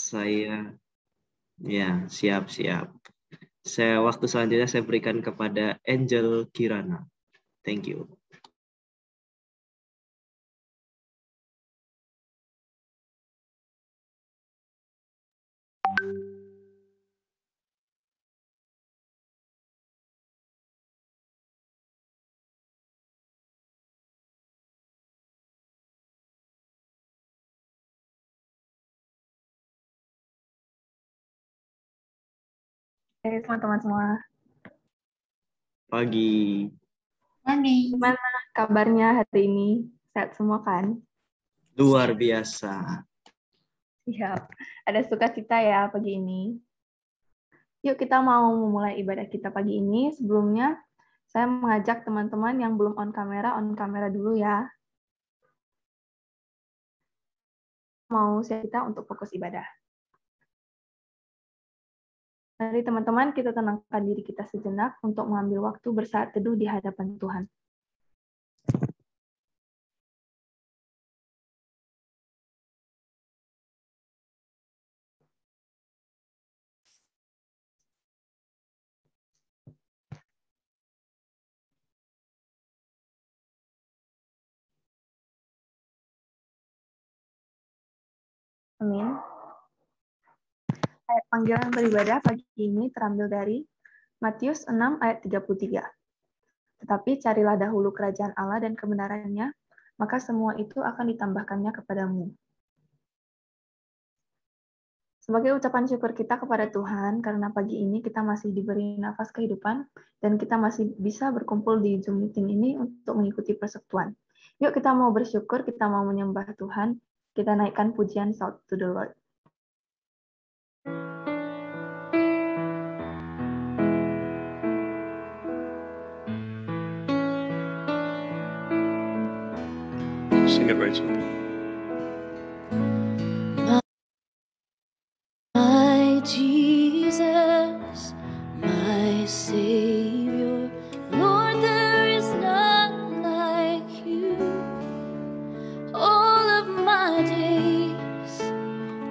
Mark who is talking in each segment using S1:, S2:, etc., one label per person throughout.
S1: Saya, ya, siap. Waktu selanjutnya saya berikan kepada Angel Kirana. Thank you.
S2: Teman-teman semua.
S1: Pagi.
S2: Gimana kabarnya hari ini? Sehat semua kan?
S1: Luar biasa.
S2: Siap. Ada sukacita ya pagi ini. Yuk kita mau memulai ibadah kita pagi ini. Sebelumnya, saya mengajak teman-teman yang belum on kamera dulu ya. Mau siap kita untuk fokus ibadah. Mari teman-teman kita tenangkan diri kita sejenak untuk mengambil waktu bersaat teduh di hadapan Tuhan. Amin. Ayat panggilan beribadah pagi ini terambil dari Matius 6 ayat 33. Tetapi carilah dahulu kerajaan Allah dan kebenarannya, maka semua itu akan ditambahkannya kepadamu. Sebagai ucapan syukur kita kepada Tuhan, karena pagi ini kita masih diberi nafas kehidupan, dan kita masih bisa berkumpul di Zoom meeting ini untuk mengikuti persekutuan. Yuk kita mau bersyukur, kita mau menyembah Tuhan, kita naikkan pujian shout to the Lord.
S3: Sing it, Rachel.
S4: My Jesus, my Savior, Lord, there is none like you. All of my days,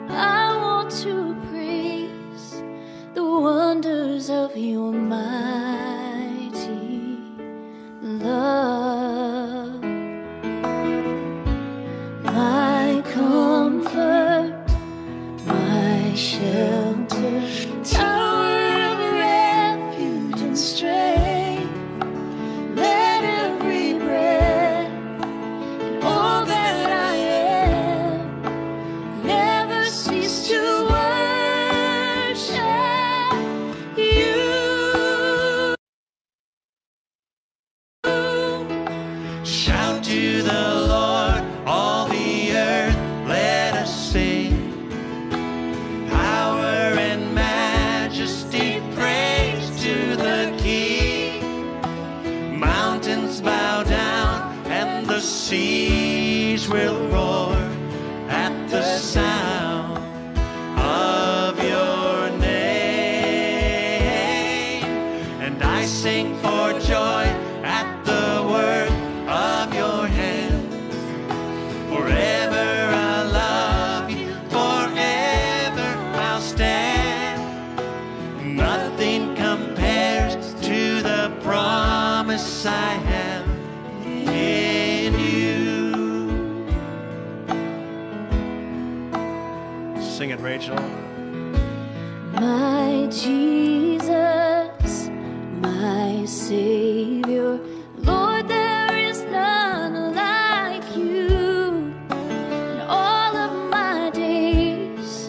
S4: I want to praise the wonders of your mighty love. My comfort, my shelter, tower of refuge and strength. Let every breath and all that I am never cease to worship you.
S3: Shout to the Lord, all the earth, let us sing. Power and majesty, praise to the King. Mountains bow down and the seas will roar at the sound of your name. And I sing for joy at the work of your hand. Forever I'll love you, forever I'll stand. Nothing compares to the promise I have in you. Sing it, Rachel.
S4: My Jesus, my Savior, Lord, there is none like you. In all of my days,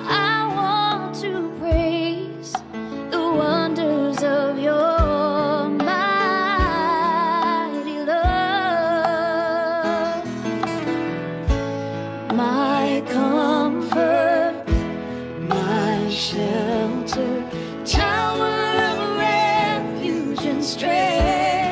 S4: I want to praise the wonders of your mighty love. My comfort, my shelter, tower of refuge and strength.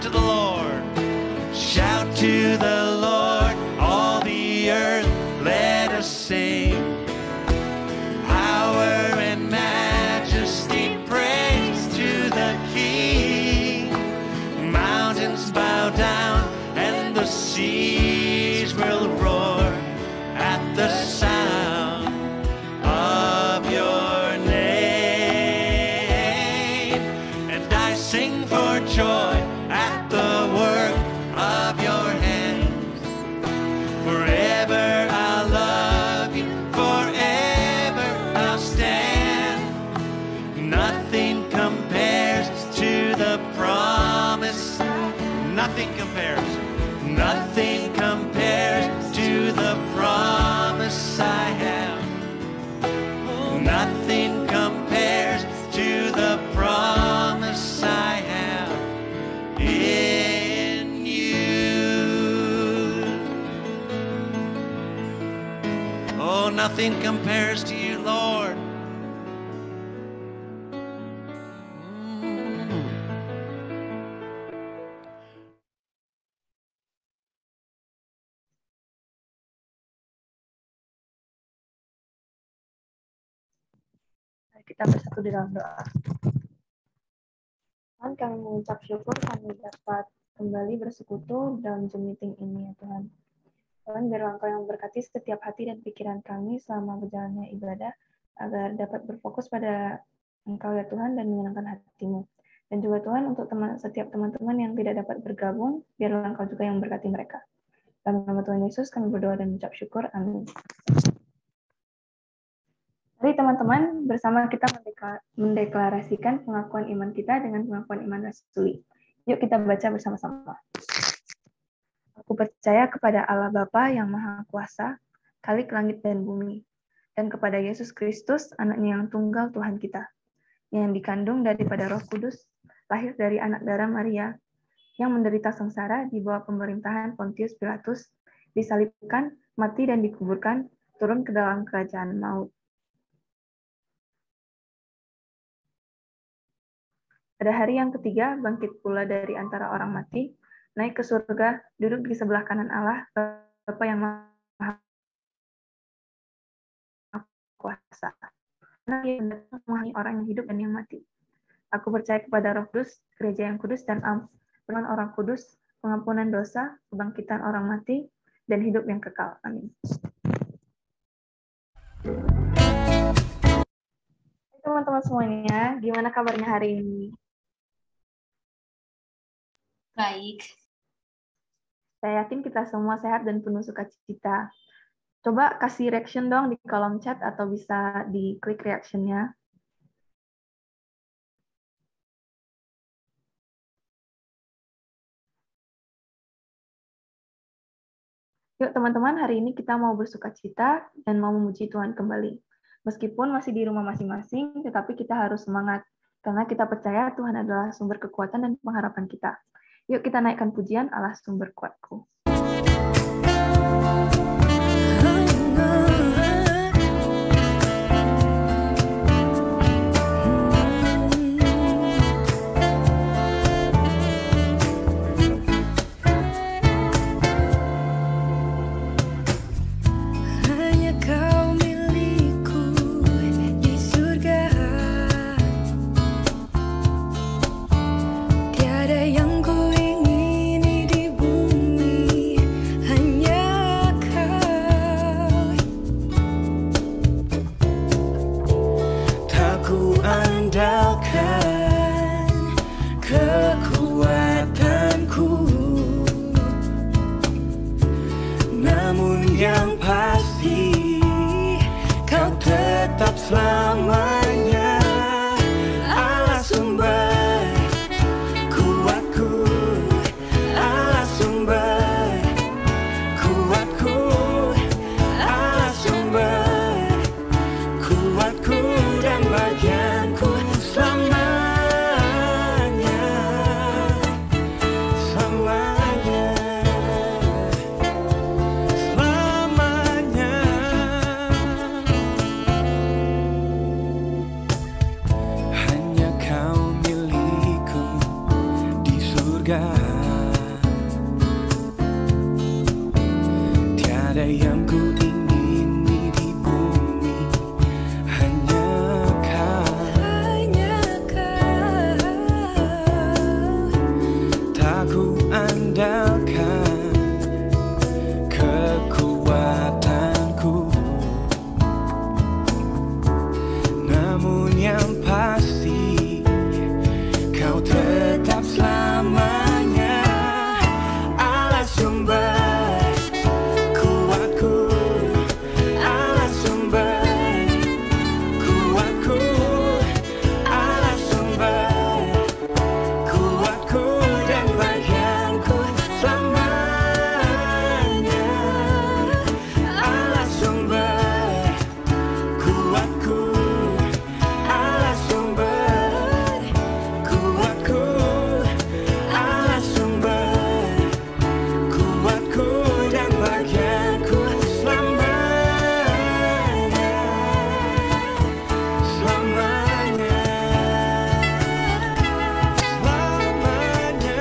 S3: to the Lord. Shout to the Lord, all the earth, let us sing. Power and majesty, praise to the King. Mountains bow down and the seas will roar at the sound of your name. And I sing for joy at the work of your hands. Forever I'll love you, forever I'll stand. Nothing compares to the promise. Nothing compares. Nothing compares to the promise I have. Nothing compares to the promise I have in you. Oh, nothing compares to you, Lord.
S2: Mari kita bersatu di dalam doa. Tuhan, kami mengucap syukur kami dapat kembali bersekutu dalam Zoom meeting ini, ya Tuhan. Tuhan, biarlah Engkau yang memberkati setiap hati dan pikiran kami selama berjalannya ibadah, agar dapat berfokus pada Engkau, ya Tuhan, dan menyenangkan hati-Mu. Dan juga Tuhan, untuk setiap teman-teman yang tidak dapat bergabung, biarlah Engkau juga yang memberkati mereka. Dalam nama Tuhan Yesus, kami berdoa dan mengucap syukur. Amin. Mari teman-teman, bersama kita mendeklarasikan pengakuan iman kita dengan pengakuan iman rasuli. Yuk kita baca bersama-sama. Aku percaya kepada Allah Bapa yang Maha Kuasa, Khalik langit dan bumi, dan kepada Yesus Kristus, Anaknya yang tunggal Tuhan kita, yang dikandung daripada Roh Kudus, lahir dari anak darah Maria, yang menderita sengsara di bawah pemerintahan Pontius Pilatus, disalibkan, mati dan dikuburkan, turun ke dalam kerajaan maut. Pada hari yang ketiga, bangkit pula dari antara orang mati, naik ke surga, duduk di sebelah kanan Allah, Bapa yang Maha Kuasa. Karena Ia datang menghakimi orang yang hidup dan yang mati. Aku percaya kepada Roh Kudus, gereja yang kudus dan pertemuan orang kudus, pengampunan dosa, kebangkitan orang mati, dan hidup yang kekal. Amin. Teman-teman semuanya, gimana kabarnya hari ini?
S5: Baik.
S2: Saya yakin kita semua sehat dan penuh sukacita. Coba kasih reaction dong di kolom chat atau bisa diklik reaction-nya. Yuk teman-teman, hari ini kita mau bersukacita dan mau memuji Tuhan kembali. Meskipun masih di rumah masing-masing, tetapi kita harus semangat. Karena kita percaya Tuhan adalah sumber kekuatan dan pengharapan kita. Yuk kita naikkan pujian Allah sumber kuatku.
S3: Selamanya.
S5: Tiada yang ku ingini di bumi, hanya Kau. Tak ku andalkan kekuatanku, namun yang pasti Kau tetap selamanya Allah sumber kuatku, Allah sumber kuatku, Allah sumber kuatku dan bagianku selamanya. Allah sumber kuatku, Allah sumber kuatku, Allah sumber kuatku dan bagianku selamanya, selamanya, selamanya.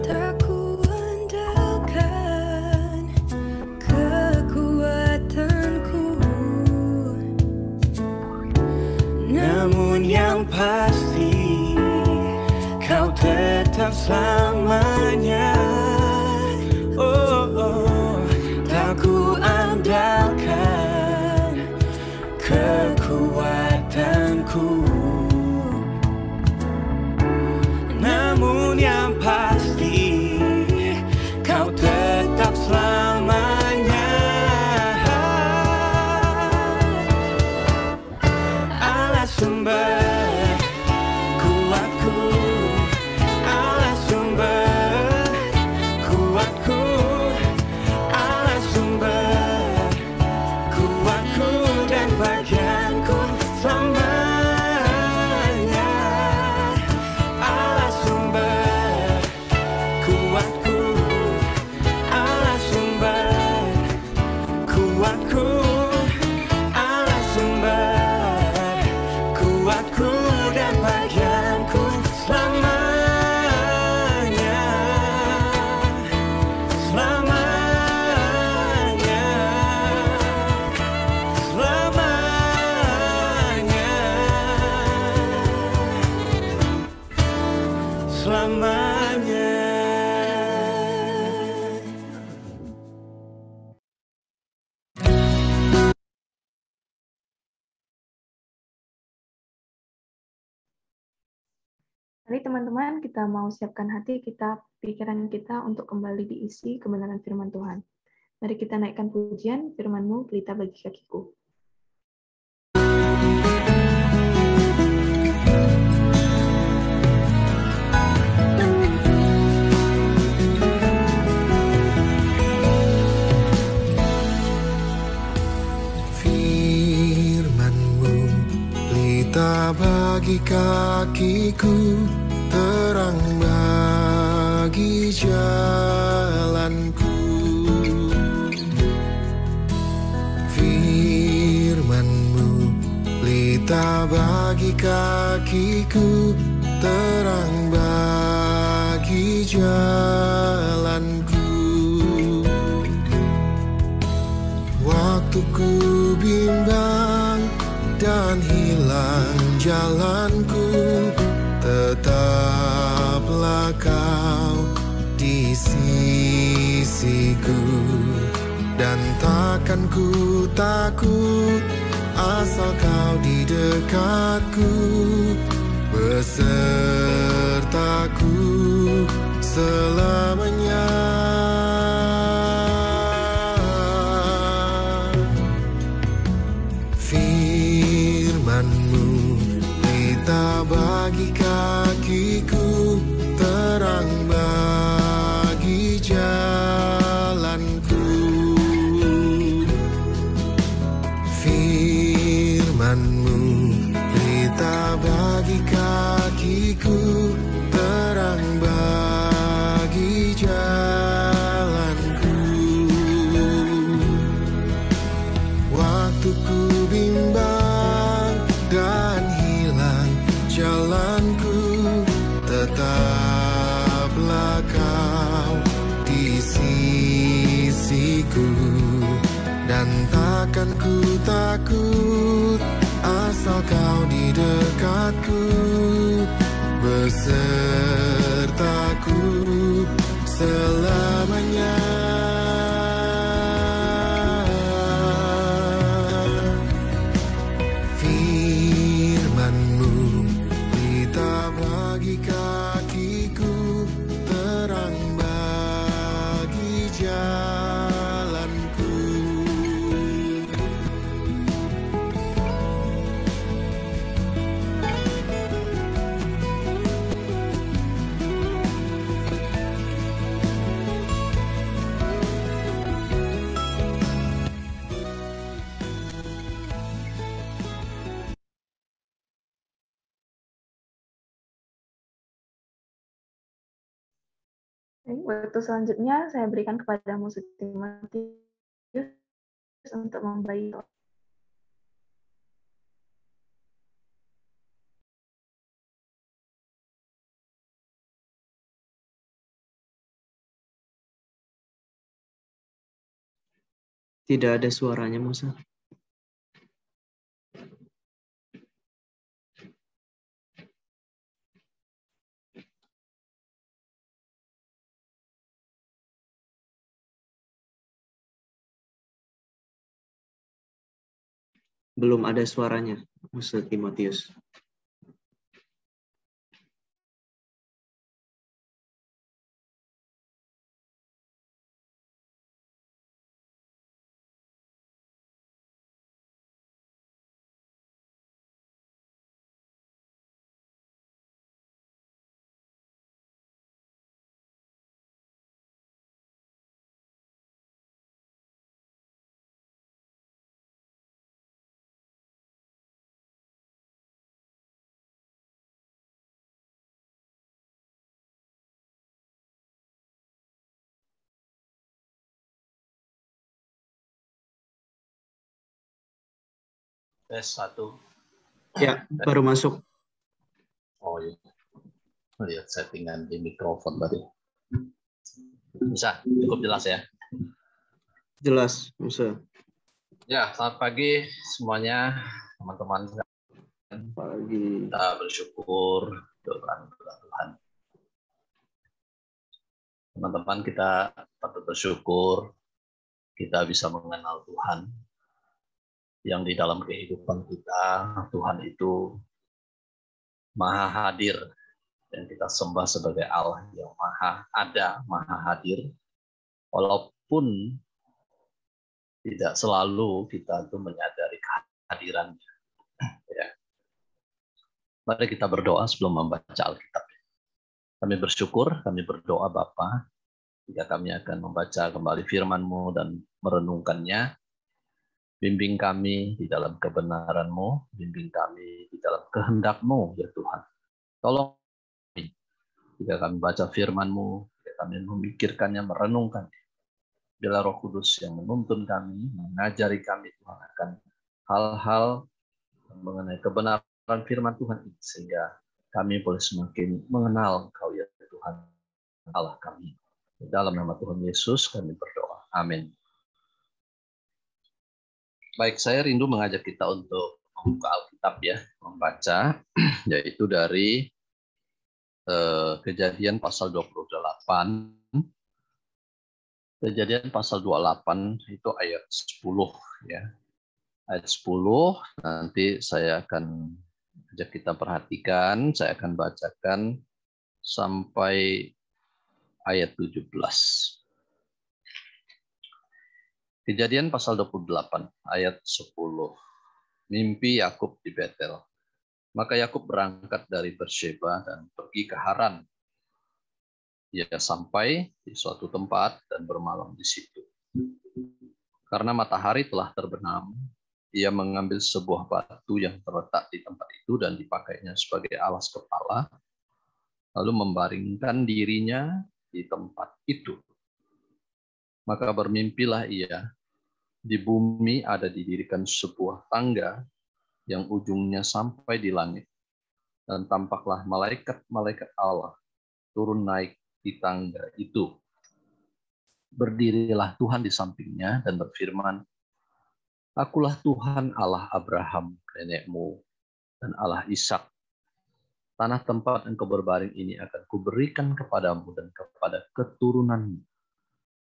S5: Tak ku andalkan kekuatanku, namun yang pasti Kau tetap selamanya. Tak ku andalkan kekuatanku, namun yang pasti Kau tetap selamanya. Allah sumber kuatku, Allah sumber kuatku, Allah sumber kuatku dan bagianku selamanya. Allah sumber kuatku, Allah sumber kuatku, Allah sumber kuatku dan bagianku selamanya, selamanya, selamanya, selamanya.
S2: Mari teman-teman, kita mau siapkan hati kita, pikiran kita untuk kembali diisi kebenaran firman Tuhan. Mari kita naikkan pujian, firman-Mu pelita bagi kakiku.
S6: Firman-Mu pelita bagi kakiku, terang bagi jalanku. Firman-Mu pelita bagi kakiku, terang bagi jalanku. Waktu ku bimbang dan hilang jalanku, tetaplah Kau di sisiku, dan takkan ku takut asal Kau di dekatku, besertaku selamanya. Firman-Mu pelita bagi kakiku, terang bagi jalanku. Firman-Mu pelita bagi kakiku, terang bagi jalanku. akan ku takut, asal kau di dekatku, besertaku selamanya. Firman-Mu pelita bagi kakiku, terang bagi jalanku.
S2: Baik, waktu selanjutnya saya berikan kepada Musik Timotius untuk membayi.
S1: Tidak ada suaranya, Musa. Belum ada suaranya, Musa Timotius.
S7: Tes 1.
S1: Ya, baru masuk.
S7: Oh iya. Lihat settingan di mikrofon tadi. Bisa, cukup jelas ya.
S1: Jelas, Musa.
S7: Ya, selamat pagi semuanya, teman-teman.
S1: Pagi.
S7: Kita bersyukur dengan Tuhan. Teman-teman, kita patut bersyukur kita bisa mengenal Tuhan. Yang di dalam kehidupan kita, Tuhan itu maha hadir. Dan kita sembah sebagai Allah yang maha ada, maha hadir. Walaupun tidak selalu kita itu menyadari kehadirannya. Ya. Mari kita berdoa sebelum membaca Alkitab. Kami bersyukur, kami berdoa Bapa, jika kami akan membaca kembali firman-Mu dan merenungkannya. Bimbing kami di dalam kebenaran-Mu, bimbing kami di dalam kehendak-Mu, ya Tuhan. Tolong kami, jika kami baca firman-Mu, jika kami memikirkannya, merenungkannya. Bila Roh Kudus yang menuntun kami, mengajari kami Tuhan akan hal-hal mengenai kebenaran firman Tuhan ini, sehingga kami boleh semakin mengenal Engkau, ya Tuhan, Allah kami. Dalam nama Tuhan Yesus kami berdoa. Amin. Baik, saya rindu mengajak kita untuk membuka Alkitab ya, membaca, yaitu dari Kejadian pasal 28. Kejadian pasal 28 itu ayat 10 ya. Ayat 10 nanti saya akan ajak kita perhatikan, saya akan bacakan sampai ayat 17. Kejadian pasal 28 ayat 10. Mimpi Yakub di Betel. Maka Yakub berangkat dari Beersheba dan pergi ke Haran. Ia sampai di suatu tempat dan bermalam di situ. Karena matahari telah terbenam, ia mengambil sebuah batu yang terletak di tempat itu dan dipakainya sebagai alas kepala, lalu membaringkan dirinya di tempat itu. Maka bermimpilah ia, di bumi ada didirikan sebuah tangga yang ujungnya sampai di langit. Dan tampaklah malaikat-malaikat Allah turun naik di tangga itu. Berdirilah Tuhan di sampingnya dan berfirman, Akulah Tuhan Allah Abraham, nenekmu, dan Allah Ishak. Tanah tempat engkau berbaring ini akan kuberikan kepadamu dan kepada keturunanmu.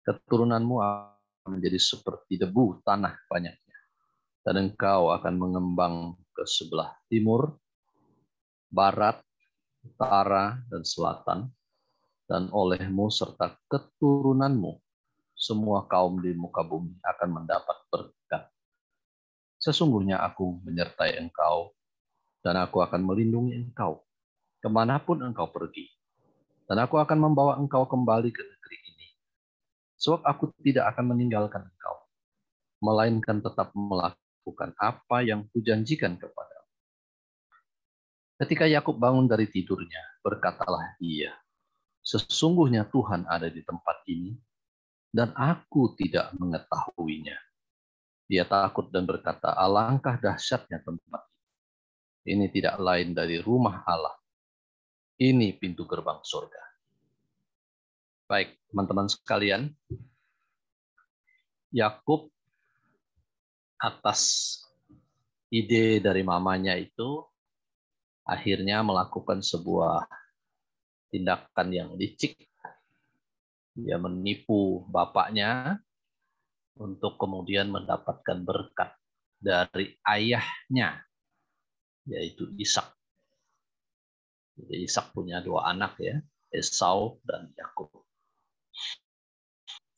S7: Keturunanmu akan menjadi seperti debu tanah banyaknya. Dan engkau akan mengembang ke sebelah timur, barat, utara, dan selatan. Dan olehmu serta keturunanmu, semua kaum di muka bumi akan mendapat berkat. Sesungguhnya aku menyertai engkau, dan aku akan melindungi engkau kemanapun engkau pergi. Dan aku akan membawa engkau kembali ke negeri ini. Sebab aku tidak akan meninggalkan engkau, melainkan tetap melakukan apa yang kujanjikan kepadamu. Ketika Yakub bangun dari tidurnya, berkatalah ia, sesungguhnya Tuhan ada di tempat ini, dan aku tidak mengetahuinya. Dia takut dan berkata, alangkah dahsyatnya tempat ini. Ini tidak lain dari rumah Allah. Ini pintu gerbang surga. Baik, teman-teman sekalian. Yakub atas ide dari mamanya itu akhirnya melakukan sebuah tindakan yang licik. Dia menipu bapaknya untuk kemudian mendapatkan berkat dari ayahnya, yaitu Ishak. Jadi Ishak punya dua anak ya, Esau dan Yakub.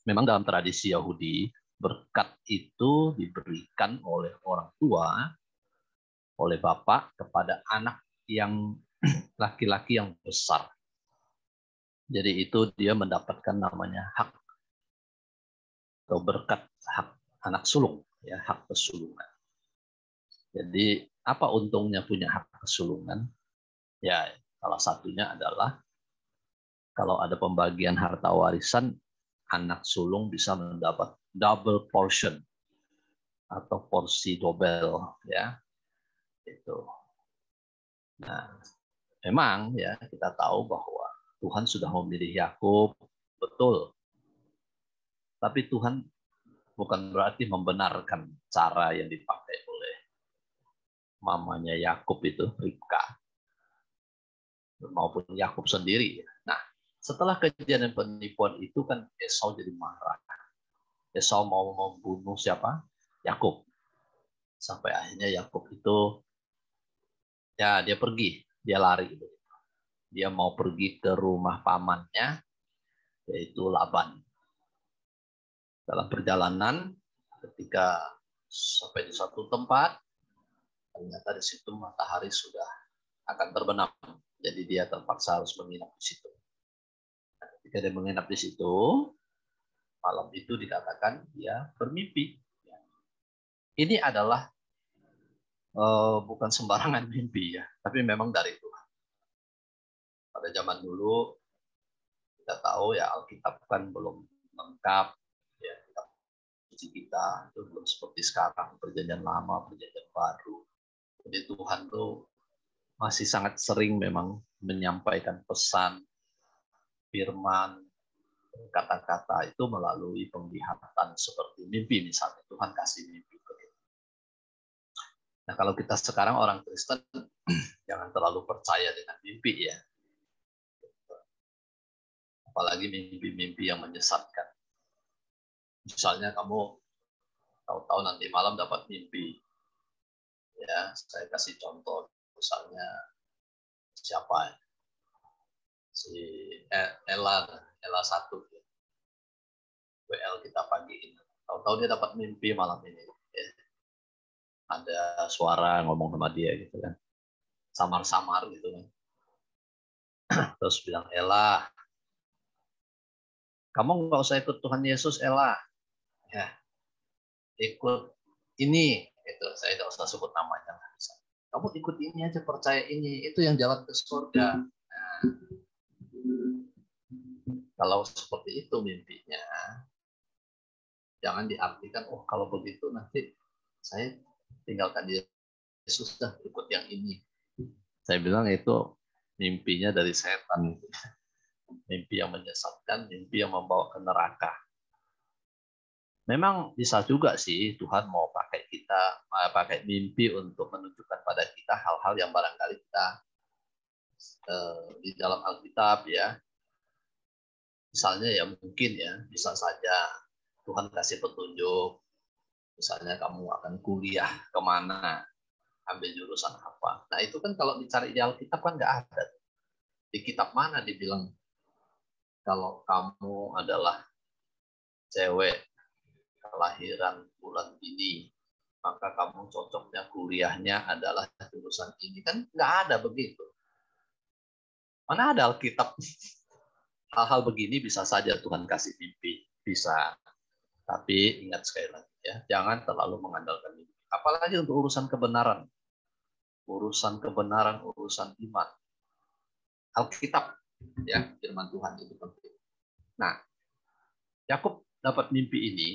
S7: Memang dalam tradisi Yahudi, berkat itu diberikan oleh orang tua, oleh bapak kepada anak yang laki-laki yang besar. Jadi itu dia mendapatkan namanya hak atau berkat hak anak sulung, ya, hak kesulungan. Jadi apa untungnya punya hak kesulungan? Ya, salah satunya adalah kalau ada pembagian harta warisan, anak sulung bisa mendapat double portion atau porsi double, ya. Itu. Nah, memang ya kita tahu bahwa Tuhan sudah memilih Yakub, betul. Tapi Tuhan bukan berarti membenarkan cara yang dipakai oleh mamanya Yakub itu, Ribka, maupun Yakub sendiri. Nah, setelah kejadian penipuan itu kan Esau jadi marah. Esau mau membunuh siapa? Yakub. Sampai akhirnya Yakub itu ya dia pergi, dia lari. Dia mau pergi ke rumah pamannya, yaitu Laban. Dalam perjalanan, ketika sampai di suatu tempat, ternyata di situ matahari sudah akan terbenam. Jadi dia terpaksa harus menginap di situ. Ketika dia menginap di situ, malam itu dikatakan dia bermimpi. Ini adalah bukan sembarangan mimpi ya, tapi memang dari Tuhan. Pada zaman dulu kita tahu ya Alkitab kan belum lengkap. Ya, kita itu belum seperti sekarang, perjanjian lama, perjanjian baru. Jadi Tuhan tuh masih sangat sering memang menyampaikan pesan, firman, kata-kata itu melalui penglihatan seperti mimpi misalnya. Tuhan kasih mimpi begitu. Nah kalau kita sekarang orang Kristen jangan terlalu percaya dengan mimpi ya. Apalagi mimpi-mimpi yang menyesatkan. Misalnya kamu tahu-tahu nanti malam dapat mimpi. Ya, saya kasih contoh. Misalnya siapa? Si Ella 1. WL kita pagi ini. Tahu-tahu dia dapat mimpi malam ini. Ya. Ada suara ngomong sama dia gitu kan. Samar-samar gitu kan. Terus bilang, Ella, kamu nggak usah ikut Tuhan Yesus, Ella. Ya, ikut ini, itu saya tidak usah sebut namanya. Kamu ikut ini aja, percaya ini, itu yang jalan ke surga. Nah, kalau seperti itu mimpinya, jangan diartikan, oh kalau begitu nanti saya tinggalkan Yesus dah ikut yang ini. Saya bilang itu mimpinya dari setan, mimpi yang menyesatkan, mimpi yang membawa ke neraka. Memang bisa juga sih Tuhan mau pakai kita pakai mimpi untuk menunjukkan pada kita hal-hal yang barangkali kita di dalam Alkitab ya. Misalnya ya mungkin ya bisa saja Tuhan kasih petunjuk. Misalnya kamu akan kuliah kemana, ambil jurusan apa. Nah itu kan kalau dicari di Alkitab kan nggak ada. Di kitab mana dibilang kalau kamu adalah cewek kelahiran bulan ini, maka kamu cocoknya kuliahnya adalah jurusan ini. Kan nggak ada begitu. Mana ada Alkitab? Hal-hal begini bisa saja Tuhan kasih mimpi. Bisa. Tapi ingat sekali lagi ya, jangan terlalu mengandalkan mimpi. Apalagi untuk urusan kebenaran. Urusan kebenaran, urusan iman. Alkitab, ya, firman Tuhan itu penting. Nah, Yakub dapat mimpi ini.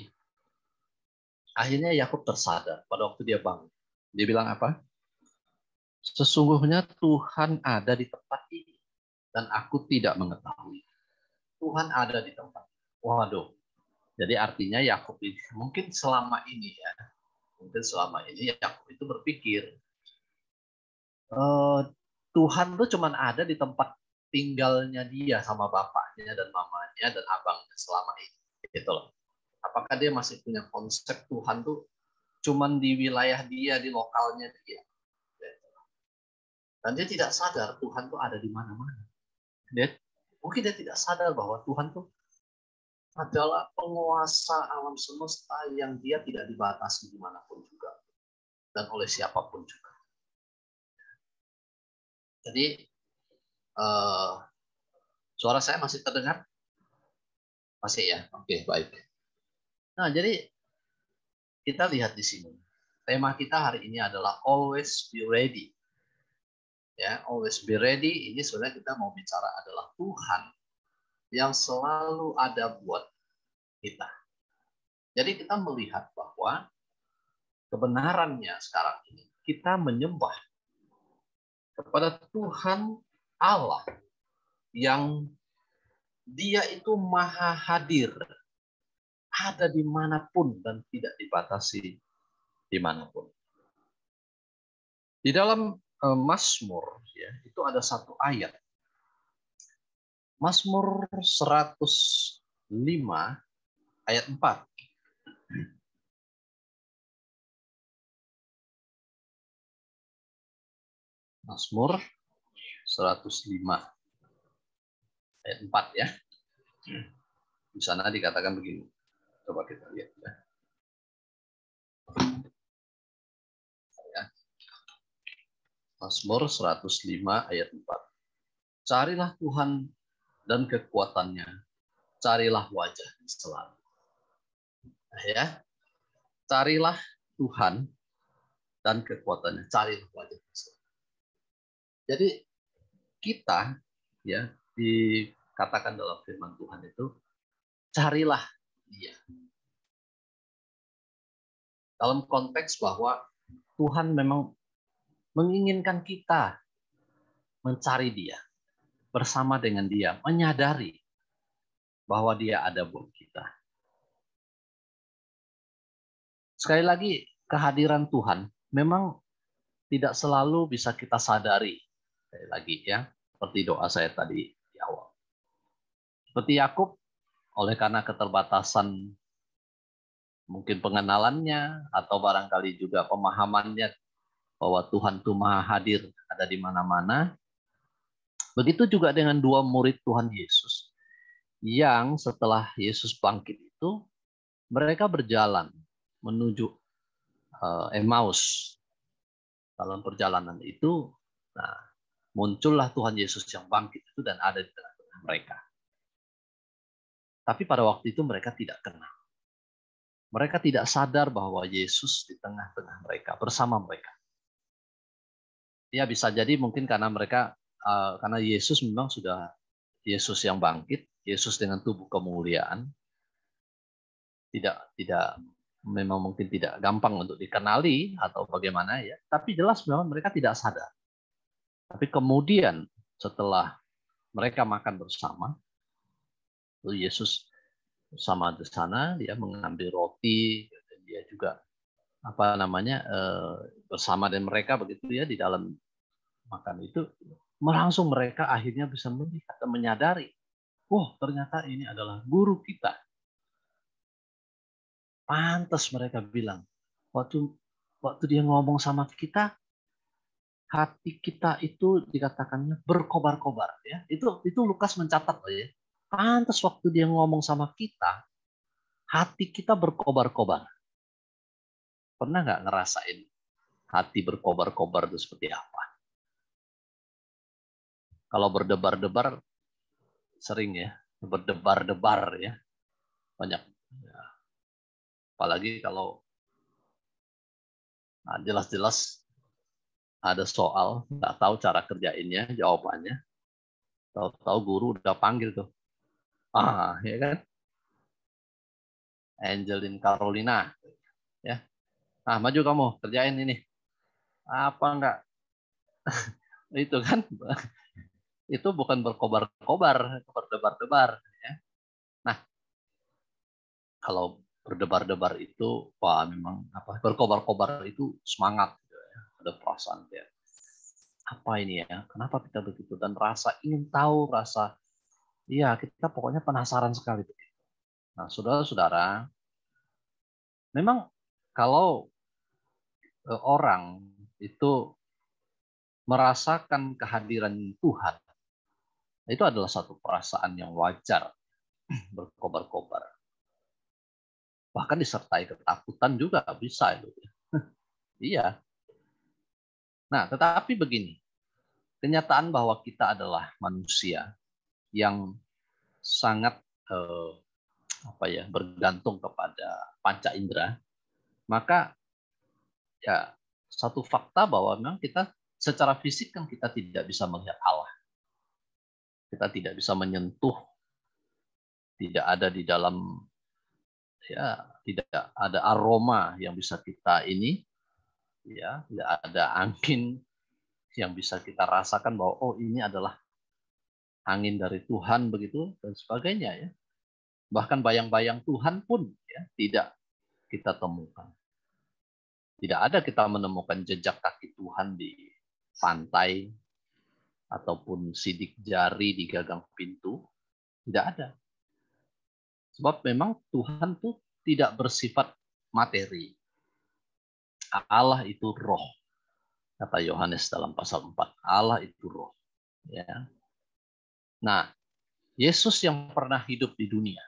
S7: Akhirnya Yakub tersadar pada waktu dia bangun. Dia bilang apa? Sesungguhnya Tuhan ada di tempat ini dan aku tidak mengetahui. Tuhan ada di tempat. Waduh. Jadi artinya Yakub ini mungkin selama ini Yakub itu berpikir Tuhan tuh cuma ada di tempat tinggalnya dia sama bapaknya dan mamanya dan abangnya selama ini. Gitu loh. Apakah dia masih punya konsep Tuhan tuh cuman di wilayah dia, di lokalnya dia. Dan dia tidak sadar Tuhan tuh ada di mana-mana. Mungkin dia tidak sadar bahwa Tuhan tuh adalah penguasa alam semesta yang dia tidak dibatasi dimanapun juga. Dan oleh siapapun juga. Jadi, suara saya masih terdengar? Masih ya? Oke, baik. Nah, jadi kita lihat di sini. Tema kita hari ini adalah always be ready. Ya, always be ready. Ini sebenarnya kita mau bicara adalah Tuhan yang selalu ada buat kita. Jadi kita melihat bahwa kebenarannya sekarang ini kita menyembah kepada Tuhan Allah yang Dia itu maha hadir, ada dimanapun dan tidak dibatasi dimanapun. Di dalam Mazmur ya, itu ada satu ayat. Mazmur 105 ayat 4. Mazmur 105 ayat 4 ya. Di sana dikatakan begini. Coba kita lihat ya. Mazmur 105 ayat 4. Carilah Tuhan dan kekuatannya, carilah wajahnya selalu. Nah, ya, carilah Tuhan dan kekuatannya, carilah wajahnya selalu. Jadi kita ya dikatakan dalam firman Tuhan itu carilah Dia. Dalam konteks bahwa Tuhan memang menginginkan kita mencari Dia, bersama dengan Dia, menyadari bahwa Dia ada buat kita. Sekali lagi, kehadiran Tuhan memang tidak selalu bisa kita sadari. Sekali lagi ya, seperti doa saya tadi di awal. Seperti Yakub, oleh karena keterbatasan mungkin pengenalannya atau barangkali juga pemahamannya bahwa Tuhan itu maha hadir, ada di mana-mana. Begitu juga dengan dua murid Tuhan Yesus yang setelah Yesus bangkit itu mereka berjalan menuju Emmaus. Dalam perjalanan itu, nah, muncullah Tuhan Yesus yang bangkit itu dan ada di tengah-tengah mereka. Tapi pada waktu itu mereka tidak kenal. Mereka tidak sadar bahwa Yesus di tengah-tengah mereka, bersama mereka. Ya bisa jadi mungkin karena mereka karena Yesus memang sudah Yesus yang bangkit, Yesus dengan tubuh kemuliaan, tidak memang mungkin tidak gampang untuk dikenali atau bagaimana ya, tapi jelas memang mereka tidak sadar. Tapi kemudian setelah mereka makan bersama, lalu Yesus bersama di sana, dia mengambil roti, dan dia juga bersama dengan mereka begitu ya di dalam makan itu, langsung mereka akhirnya bisa melihat dan menyadari, oh ternyata ini adalah guru kita. Pantas mereka bilang, waktu dia ngomong sama kita, hati kita itu dikatakannya berkobar-kobar ya. Itu Lukas mencatat loh ya. Pantas waktu dia ngomong sama kita, hati kita berkobar-kobar. Pernah nggak ngerasain hati berkobar-kobar itu seperti apa? Kalau berdebar-debar sering ya, berdebar-debar ya. Banyak. Ya. Apalagi kalau jelas-jelas ada soal, nggak tahu cara kerjainnya, jawabannya. Tahu-tahu guru udah panggil tuh. Ya kan? Angelin Carolina. Ya. Nah, maju kamu, kerjain ini. Apa enggak? Itu kan, itu bukan berkobar-kobar, berdebar-debar. Ya. Nah, kalau berdebar-debar itu, wah memang berkobar-kobar itu semangat, ya. Ada perasaan ya. Apa ini ya? Kenapa kita begitu? Dan rasa ingin tahu, iya kita pokoknya penasaran sekali. Nah, saudara-saudara, memang kalau orang itu merasakan kehadiran Tuhan, itu adalah satu perasaan yang wajar, berkobar-kobar. Bahkan disertai ketakutan juga bisa itu. Iya. Nah, tetapi begini, kenyataan bahwa kita adalah manusia yang sangat bergantung kepada panca indera, maka ya satu fakta bahwa memang kita secara fisik kan kita tidak bisa melihat Allah. Kita tidak bisa menyentuh, tidak ada di dalam, ya tidak ada aroma yang bisa kita ini, ya tidak ada angin yang bisa kita rasakan bahwa oh ini adalah angin dari Tuhan begitu dan sebagainya ya. Bahkan bayang-bayang Tuhan pun ya tidak kita temukan. Tidak ada kita menemukan jejak kaki Tuhan di pantai ataupun sidik jari di gagang pintu. Tidak ada. Sebab memang Tuhan tuh tidak bersifat materi. Allah itu roh. Kata Yohanes dalam pasal 4. Allah itu roh. Ya. Nah, Yesus yang pernah hidup di dunia,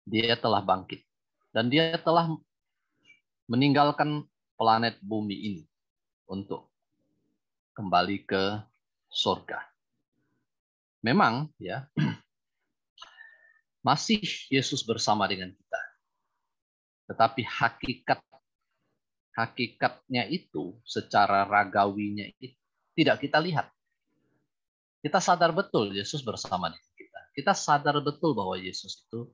S7: dia telah bangkit. Dan dia telah meninggalkan planet bumi ini untuk kembali ke surga. Memang ya masih Yesus bersama dengan kita. Tetapi hakikatnya itu secara ragawinya itu tidak kita lihat. Kita sadar betul Yesus bersama dengan kita. Kita sadar betul bahwa Yesus itu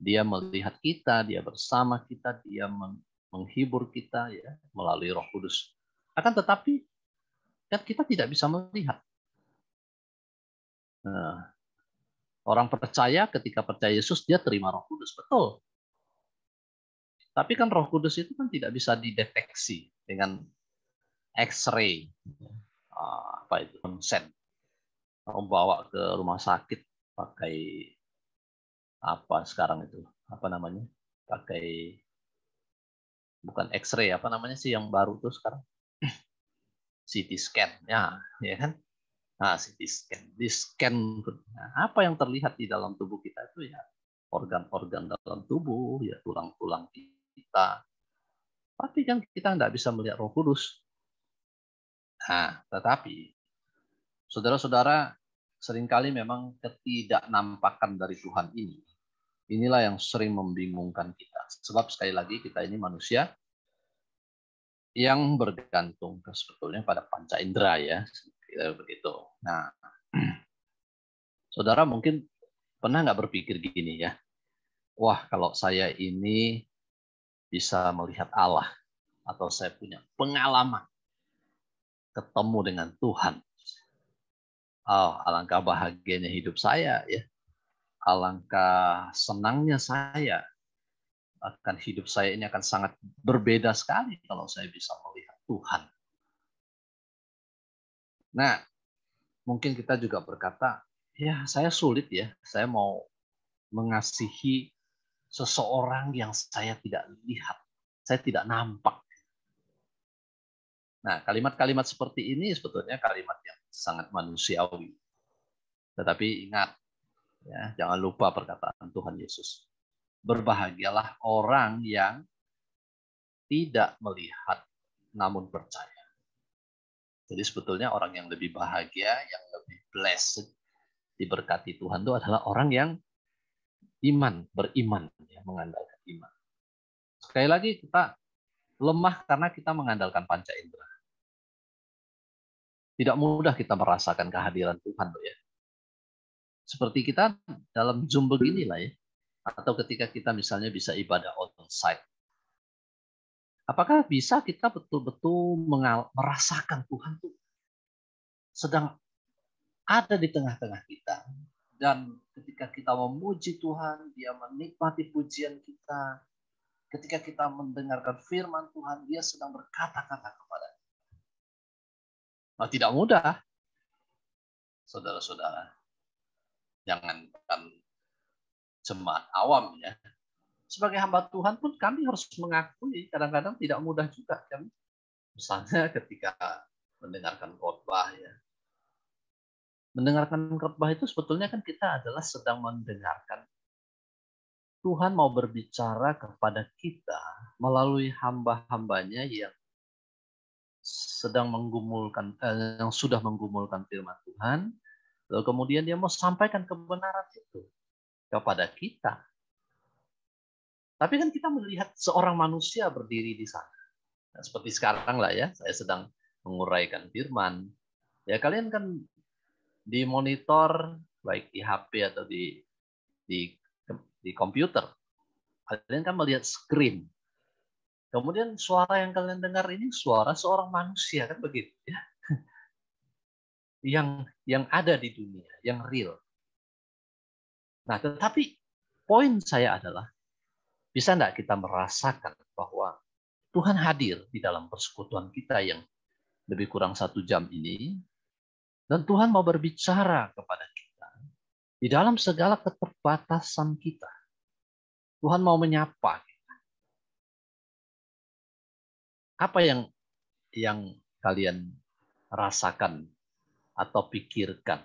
S7: dia melihat kita, dia bersama kita, dia menghibur kita ya melalui Roh Kudus. Akan tetapi kan kita tidak bisa melihat. Nah, orang percaya ketika percaya Yesus dia terima Roh Kudus, betul. Tapi kan Roh Kudus itu kan tidak bisa dideteksi dengan X-ray, konsen. Kamu bawa ke rumah sakit pakai apa sekarang itu? Apa namanya? Pakai bukan X-ray, apa namanya sih yang baru tuh sekarang? CT scan, ya kan? Nah, CT scan, di scan. Nah, apa yang terlihat di dalam tubuh kita itu ya organ-organ dalam tubuh, ya tulang-tulang kita. Tapi kan kita nggak bisa melihat Roh Kudus. Nah, tetapi saudara-saudara, seringkali memang ketidaknampakan dari Tuhan ini. Inilah yang sering membingungkan kita. Sebab sekali lagi kita ini manusia yang bergantung sebetulnya pada panca indera ya. Begitu. Nah, saudara mungkin pernah nggak berpikir gini ya. Wah, kalau saya ini bisa melihat Allah atau saya punya pengalaman ketemu dengan Tuhan. Oh, alangkah bahagianya hidup saya ya. Alangkah senangnya saya akan hidup saya ini akan sangat berbeda sekali kalau saya bisa melihat Tuhan. Nah, mungkin kita juga berkata, ya saya sulit ya, saya mau mengasihi seseorang yang saya tidak lihat, saya tidak nampak. Nah, kalimat-kalimat seperti ini sebetulnya kalimat yang sangat manusiawi. Tetapi ingat, ya, jangan lupa perkataan Tuhan Yesus. Berbahagialah orang yang tidak melihat namun percaya. Jadi sebetulnya orang yang lebih bahagia, yang lebih blessed, diberkati Tuhan itu adalah orang yang beriman, ya, mengandalkan iman. Sekali lagi kita lemah karena kita mengandalkan panca indera. Tidak mudah kita merasakan kehadiran Tuhan, ya. Seperti kita dalam Zoom beginilah ya, atau ketika kita misalnya bisa ibadah on-site. Apakah bisa kita betul-betul merasakan Tuhan itu sedang ada di tengah-tengah kita? Dan ketika kita memuji Tuhan, Dia menikmati pujian kita. Ketika kita mendengarkan firman Tuhan, Dia sedang berkata-kata kepada kita. Nah, tidak mudah, saudara-saudara. Jangankan jemaat awam ya. Sebagai hamba Tuhan pun kami harus mengakui kadang-kadang tidak mudah juga. Kan? Misalnya ketika mendengarkan khotbah ya. Mendengarkan khotbah itu sebetulnya kan kita adalah sedang mendengarkan Tuhan mau berbicara kepada kita melalui hamba-hambanya yang sedang yang sudah menggumulkan firman Tuhan. Lalu kemudian dia mau sampaikan kebenaran itu kepada kita. Tapi kan kita melihat seorang manusia berdiri di sana. Nah, seperti sekarang lah ya, saya sedang menguraikan firman. Ya kalian kan di monitor, baik di HP atau di komputer, kalian kan melihat screen. Kemudian suara yang kalian dengar ini suara seorang manusia, kan begitu ya. Yang ada di dunia, yang real. Nah, tetapi poin saya adalah, bisa enggak kita merasakan bahwa Tuhan hadir di dalam persekutuan kita yang lebih kurang 1 jam ini, dan Tuhan mau berbicara kepada kita di dalam segala keterbatasan kita. Tuhan mau menyapa kita. Apa yang kalian rasakan atau pikirkan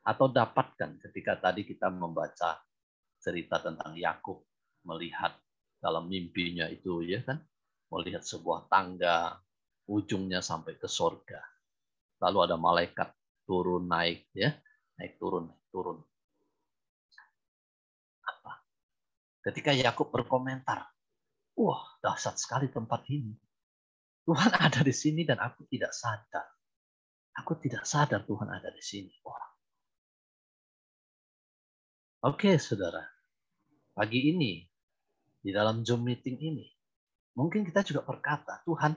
S7: atau dapatkan ketika tadi kita membaca cerita tentang Yakub melihat dalam mimpinya itu ya kan, melihat sebuah tangga ujungnya sampai ke surga. Lalu ada malaikat turun naik ya, naik turun. Apa? Ketika Yakub berkomentar, wah dahsyat sekali tempat ini. Tuhan ada di sini dan aku tidak sadar. Aku tidak sadar Tuhan ada di sini. Wah. Oke, saudara. Pagi ini di dalam Zoom meeting ini, mungkin kita juga berkata, Tuhan,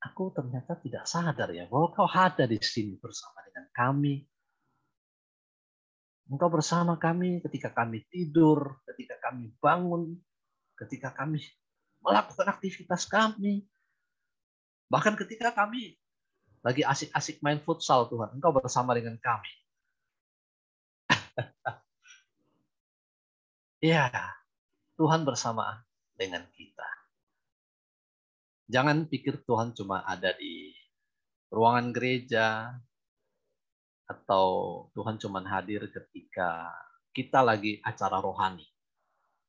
S7: aku ternyata tidak sadar ya bahwa Kau ada di sini bersama dengan kami. Engkau bersama kami ketika kami tidur, ketika kami bangun, ketika kami melakukan aktivitas kami. Bahkan ketika kami lagi asik-asik main futsal, Tuhan, Engkau bersama dengan kami. Ya, Tuhan bersama dengan kita. Jangan pikir Tuhan cuma ada di ruangan gereja, atau Tuhan cuma hadir ketika kita lagi acara rohani.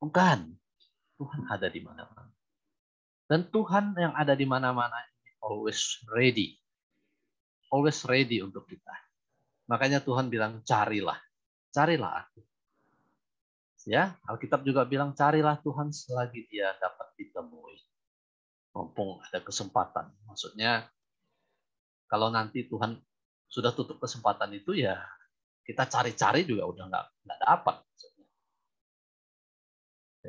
S7: Bukan. Tuhan ada di mana-mana. Dan Tuhan yang ada di mana-mana ini always ready. Always ready untuk kita. Makanya Tuhan bilang, carilah aku. Ya, Alkitab juga bilang, carilah Tuhan selagi Dia dapat ditemui. Mumpung ada kesempatan. Maksudnya, kalau nanti Tuhan sudah tutup kesempatan itu, ya kita cari-cari juga udah nggak dapat.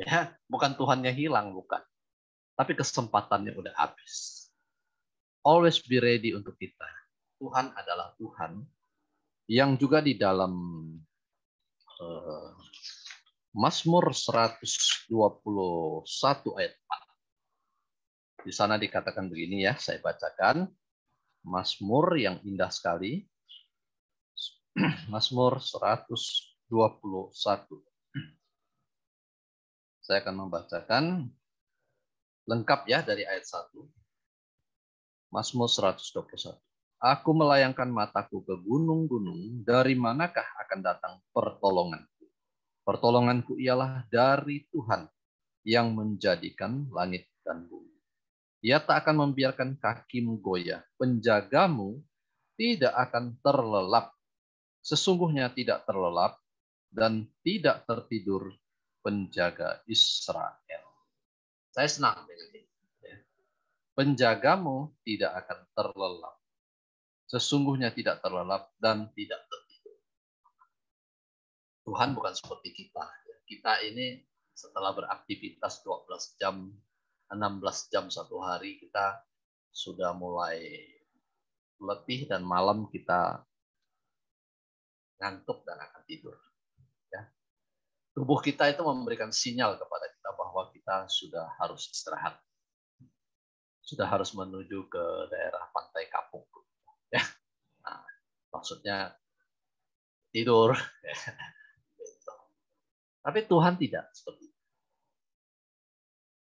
S7: Ya, bukan Tuhannya hilang, bukan. Tapi kesempatannya udah habis. Always be ready untuk kita. Tuhan adalah Tuhan yang juga di dalam Mazmur 121 ayat 4. Di sana dikatakan begini ya, saya bacakan. Mazmur yang indah sekali. Mazmur 121. Saya akan membacakan lengkap ya dari ayat 1. Mazmur 121. Aku melayangkan mataku ke gunung-gunung, dari manakah akan datang pertolonganku? Pertolonganku ialah dari Tuhan yang menjadikan langit dan bumi. Ia tak akan membiarkan kakimu goyah. Penjagamu tidak akan terlelap. Sesungguhnya tidak terlelap dan tidak tertidur penjaga Israel. Saya senang dengan ini. Penjagamu tidak akan terlelap. Sesungguhnya tidak terlelap dan tidak tertidur. Tuhan bukan seperti kita. Kita ini setelah beraktivitas 12 jam, 16 jam satu hari, kita sudah mulai letih dan malam kita ngantuk dan akan tidur. Ya. Tubuh kita itu memberikan sinyal kepada kita bahwa kita sudah harus istirahat. Sudah harus menuju ke daerah pantai Kapuk. Ya. Nah, maksudnya tidur. Tapi Tuhan tidak seperti itu.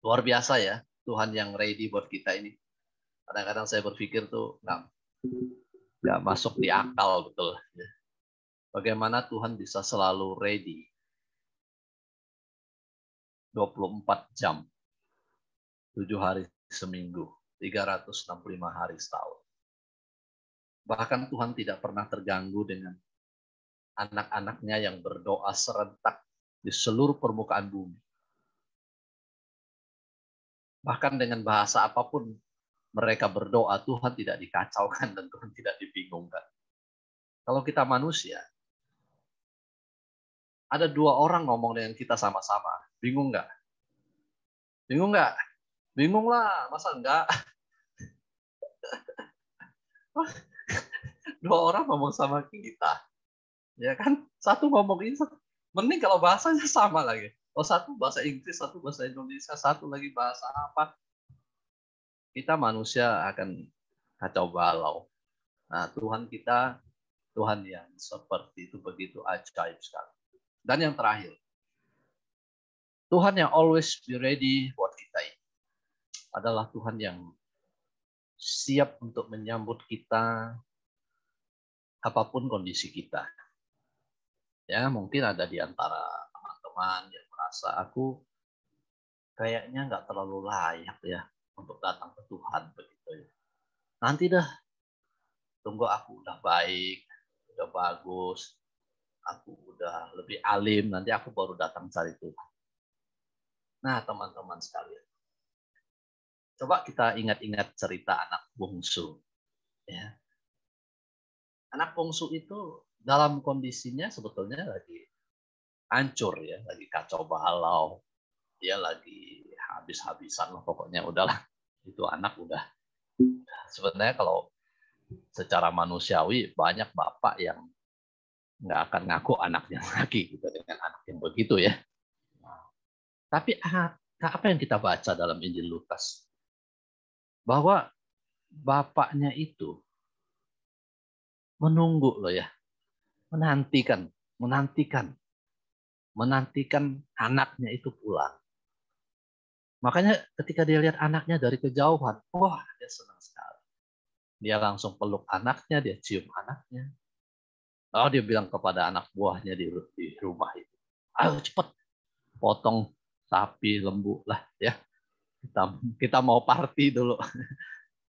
S7: Luar biasa ya, Tuhan yang ready buat kita ini. Kadang-kadang saya berpikir tuh nggak masuk di akal betul. Bagaimana Tuhan bisa selalu ready 24 jam, 7 hari seminggu, 365 hari setahun. Bahkan Tuhan tidak pernah terganggu dengan anak-anaknya yang berdoa serentak di seluruh permukaan bumi. Bahkan dengan bahasa apapun mereka berdoa, Tuhan tidak dikacaukan dan Tuhan tidak dibingungkan. Kalau kita manusia, ada 2 orang ngomong dengan kita sama-sama. Bingung nggak? Bingung nggak? Bingung lah, masa enggak? 2 orang ngomong sama kita, ya kan? Satu ngomong ini, mending kalau bahasanya sama lagi. Oh, satu bahasa Inggris, satu bahasa Indonesia, satu lagi bahasa apa? Kita manusia akan kacau balau. Nah, Tuhan kita, Tuhan yang seperti itu, begitu ajaib sekali. Dan yang terakhir, Tuhan yang always be ready buat kita ini adalah Tuhan yang siap untuk menyambut kita apapun kondisi kita. Ya, mungkin ada di antara teman-teman yang merasa aku kayaknya nggak terlalu layak ya untuk datang ke Tuhan begitu ya. Nanti dah, tunggu aku udah baik, udah bagus, aku udah lebih alim, nanti aku baru datang cari Tuhan. Nah, teman-teman sekalian, coba kita ingat-ingat cerita anak bungsu. Ya. Anak bungsu itu dalam kondisinya sebetulnya lagi hancur ya, lagi kacau balau, dia lagi habis-habisan lah pokoknya, udahlah. Itu anak udah sebenarnya kalau secara manusiawi banyak bapak yang nggak akan ngaku anaknya lagi gitu dengan anak yang begitu ya. Tapi apa yang kita baca dalam Injil Lukas? Bahwa bapaknya itu menunggu loh ya, menantikan anaknya itu pulang. Makanya ketika dia lihat anaknya dari kejauhan, wah dia senang sekali. Dia langsung peluk anaknya, dia cium anaknya. Oh, dia bilang kepada anak buahnya di rumah itu, ayo cepat potong sapi lembu lah ya. Kita mau party dulu.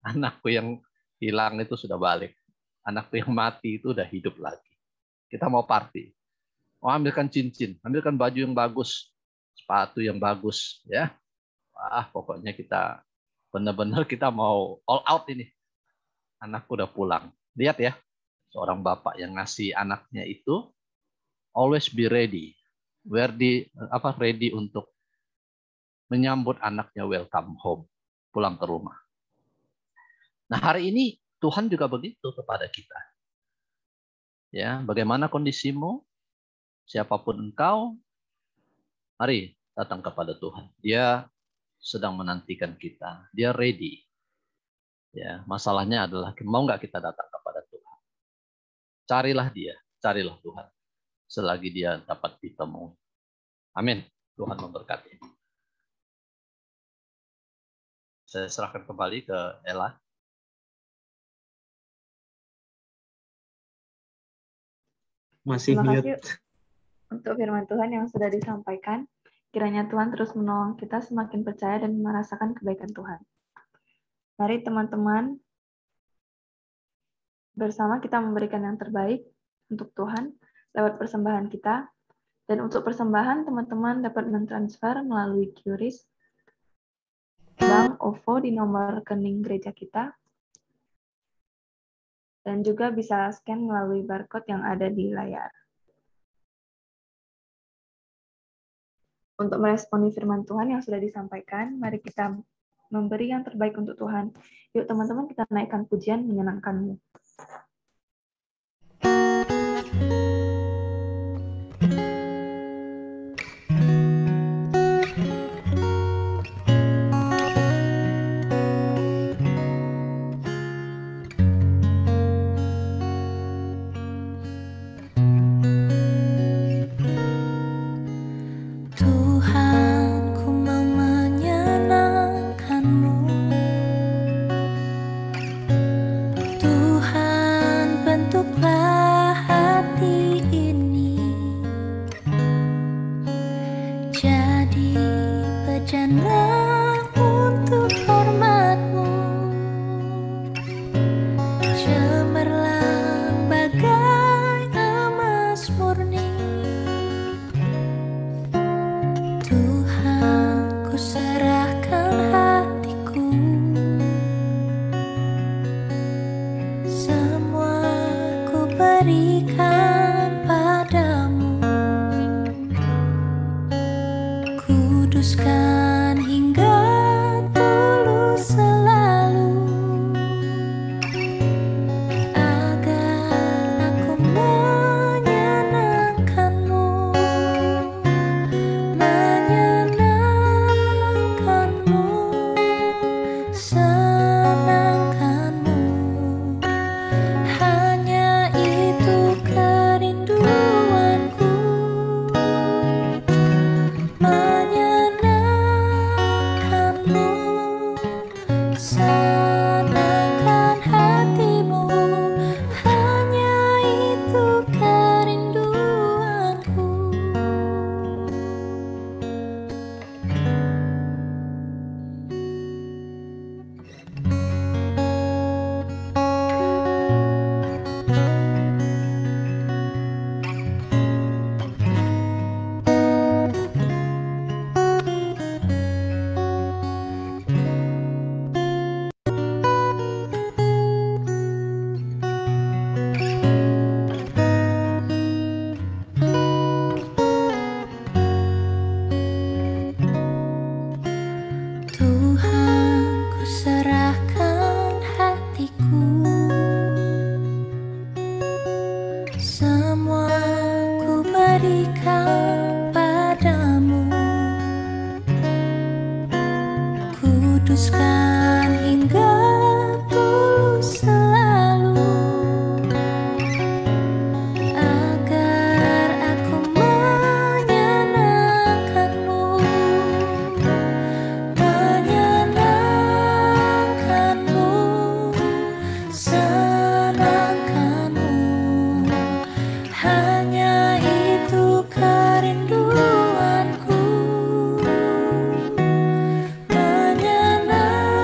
S7: Anakku yang hilang itu sudah balik. Anakku yang mati itu udah hidup lagi. Kita mau party. Oh, ambilkan cincin, ambilkan baju yang bagus, sepatu yang bagus, ya. Wah, pokoknya kita benar-benar kita mau all out ini. Anakku udah pulang. Lihat ya, seorang bapak yang ngasih anaknya itu always be ready, ready untuk menyambut anaknya welcome home, pulang ke rumah. Nah, hari ini Tuhan juga begitu kepada kita. Ya, bagaimana kondisimu? Siapapun engkau, Mari datang kepada Tuhan. Dia sedang menantikan kita. Dia ready. Ya, masalahnya adalah mau nggak kita datang kepada Tuhan. Carilah dia, carilah Tuhan. Selagi dia dapat ditemui. Amin. Tuhan memberkati. Saya serahkan kembali ke Ella.
S1: Masih
S2: Terima
S1: mute.
S2: kasih untuk firman Tuhan yang sudah disampaikan. Kiranya Tuhan terus menolong kita semakin percaya dan merasakan kebaikan Tuhan. Mari teman-teman, bersama kita memberikan yang terbaik untuk Tuhan lewat persembahan kita. Dan untuk persembahan, teman-teman dapat mentransfer melalui QRIS, Bank OVO di nomor rekening gereja kita. Dan juga bisa scan melalui barcode yang ada di layar. Untuk meresponi firman Tuhan yang sudah disampaikan, mari kita memberi yang terbaik untuk Tuhan. Yuk teman-teman, kita naikkan pujian menyenangkan-Mu.
S4: Tuhan, ku mau menyenangkan-Mu. Tuhan, bentuklah hati ini jadi bejana untuk hormat-Mu. Cemerlang bagai emas murni. Tuhan, ku serahkan hatiku. Semua ku berikan padamu. Kuduskan hingga tulus selalu, agar aku menyenangkan-Mu. Menyenangkan-Mu, senangkan-Mu, hanya itu kerinduanku. Menyenangkan-Mu, senangkan hati-Mu, hanya itu kerinduanku. Tuhan, ku serahkan hatiku. Semua ku berikan padamu. Kuduskan hingga tulus selalu, agar aku menyenangkan-Mu. Menyenangkan-Mu, senangkan-Mu, hanya itu kerinduanku. Menyenangkan-Mu,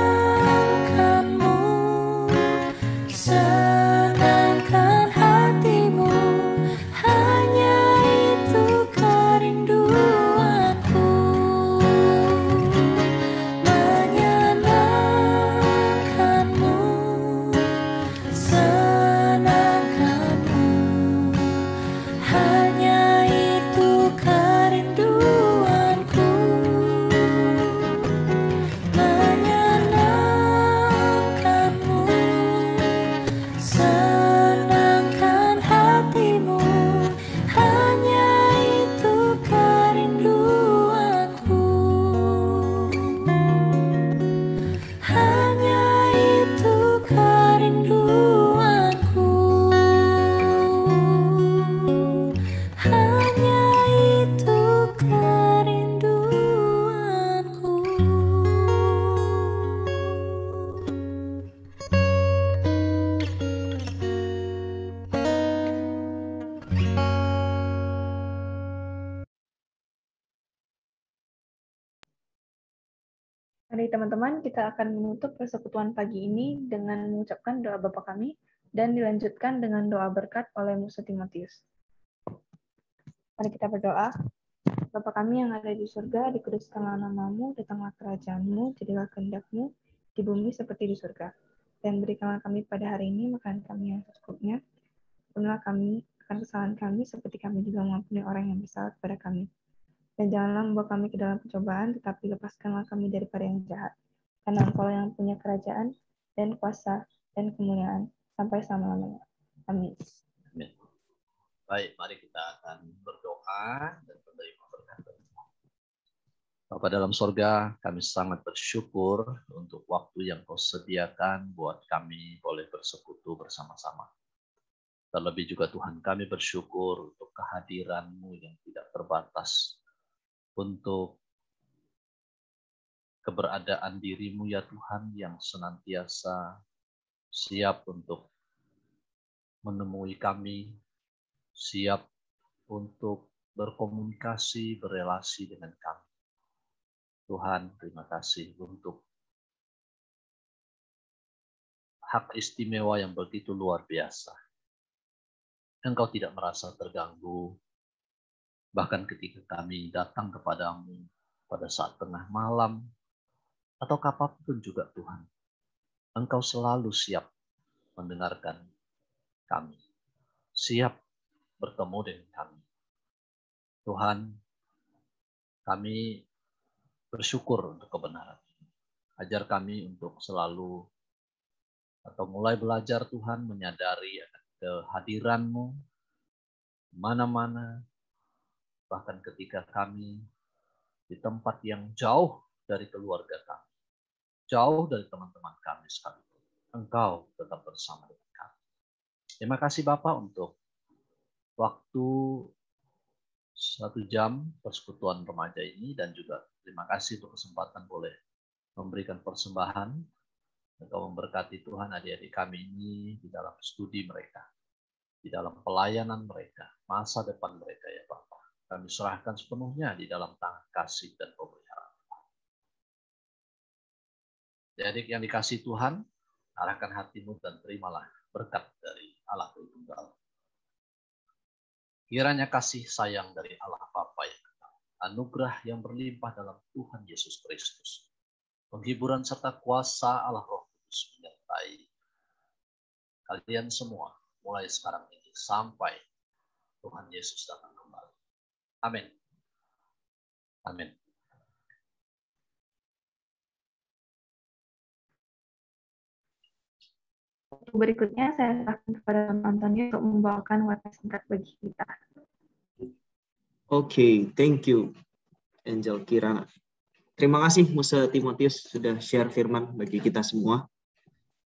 S2: Mari teman-teman, kita akan menutup persekutuan pagi ini dengan mengucapkan doa Bapa kami dan dilanjutkan dengan doa berkat oleh Musa Timotius. Mari kita berdoa. Bapa kami yang ada di surga, dikuduskanlah namamu, datanglah kerajaanmu, jadilah kehendak-mu di bumi seperti di surga. Dan berikanlah kami pada hari ini makanan kami yang secukupnya. Ampunilah kami akan kesalahan kami seperti kami juga mengampuni orang yang bersalah kepada kami. Dan janganlah membawa kami ke dalam pencobaan, tetapi lepaskanlah kami daripada yang jahat. Karena Engkau yang punya kerajaan dan kuasa dan kemuliaan sampai selama-lamanya. Amin.
S7: Amin. Baik, mari kita akan berdoa dan menerima berkat. Bapa dalam sorga, kami sangat bersyukur untuk waktu yang Kau sediakan buat kami boleh bersekutu bersama-sama. Terlebih juga Tuhan, kami bersyukur untuk kehadiran-Mu yang tidak terbatas, untuk keberadaan diri-Mu ya Tuhan yang senantiasa siap untuk menemui kami, siap untuk berkomunikasi, berelasi dengan kami. Tuhan, terima kasih untuk hak istimewa yang begitu luar biasa. Engkau tidak merasa terganggu, bahkan ketika kami datang kepadamu pada saat tengah malam, atau kapanpun juga Tuhan, Engkau selalu siap mendengarkan kami, siap bertemu dengan kami. Tuhan, kami bersyukur untuk kebenaran. Ajar kami untuk selalu atau mulai belajar Tuhan menyadari kehadiran-Mu mana-mana, bahkan ketika kami di tempat yang jauh dari keluarga kami, jauh dari teman-teman kami sekalipun, Engkau tetap bersama dengan kami. Terima kasih Bapak untuk waktu 1 jam persekutuan remaja ini, dan juga terima kasih untuk kesempatan boleh memberikan persembahan. Engkau memberkati Tuhan adik-adik kami ini di dalam studi mereka, di dalam pelayanan mereka, masa depan mereka ya Bapak. Kami serahkan sepenuhnya di dalam tangan kasih dan pemeliharaan Tuhan. Adik yang dikasih Tuhan, arahkan hatimu dan terimalah berkat dari Allah Tritunggal. Kiranya kasih sayang dari Allah Bapa yang kekal, anugerah yang berlimpah dalam Tuhan Yesus Kristus, penghiburan serta kuasa Allah Roh Kudus menyertai kalian semua mulai sekarang ini sampai Tuhan Yesus datang kembali. Amin. Amin.
S2: Berikutnya saya serahkan kepada penontonnya untuk membawakan warta singkat bagi kita.
S1: Oke, thank you, Angel Kirana. Terima kasih Musa Timotius sudah share firman bagi kita semua.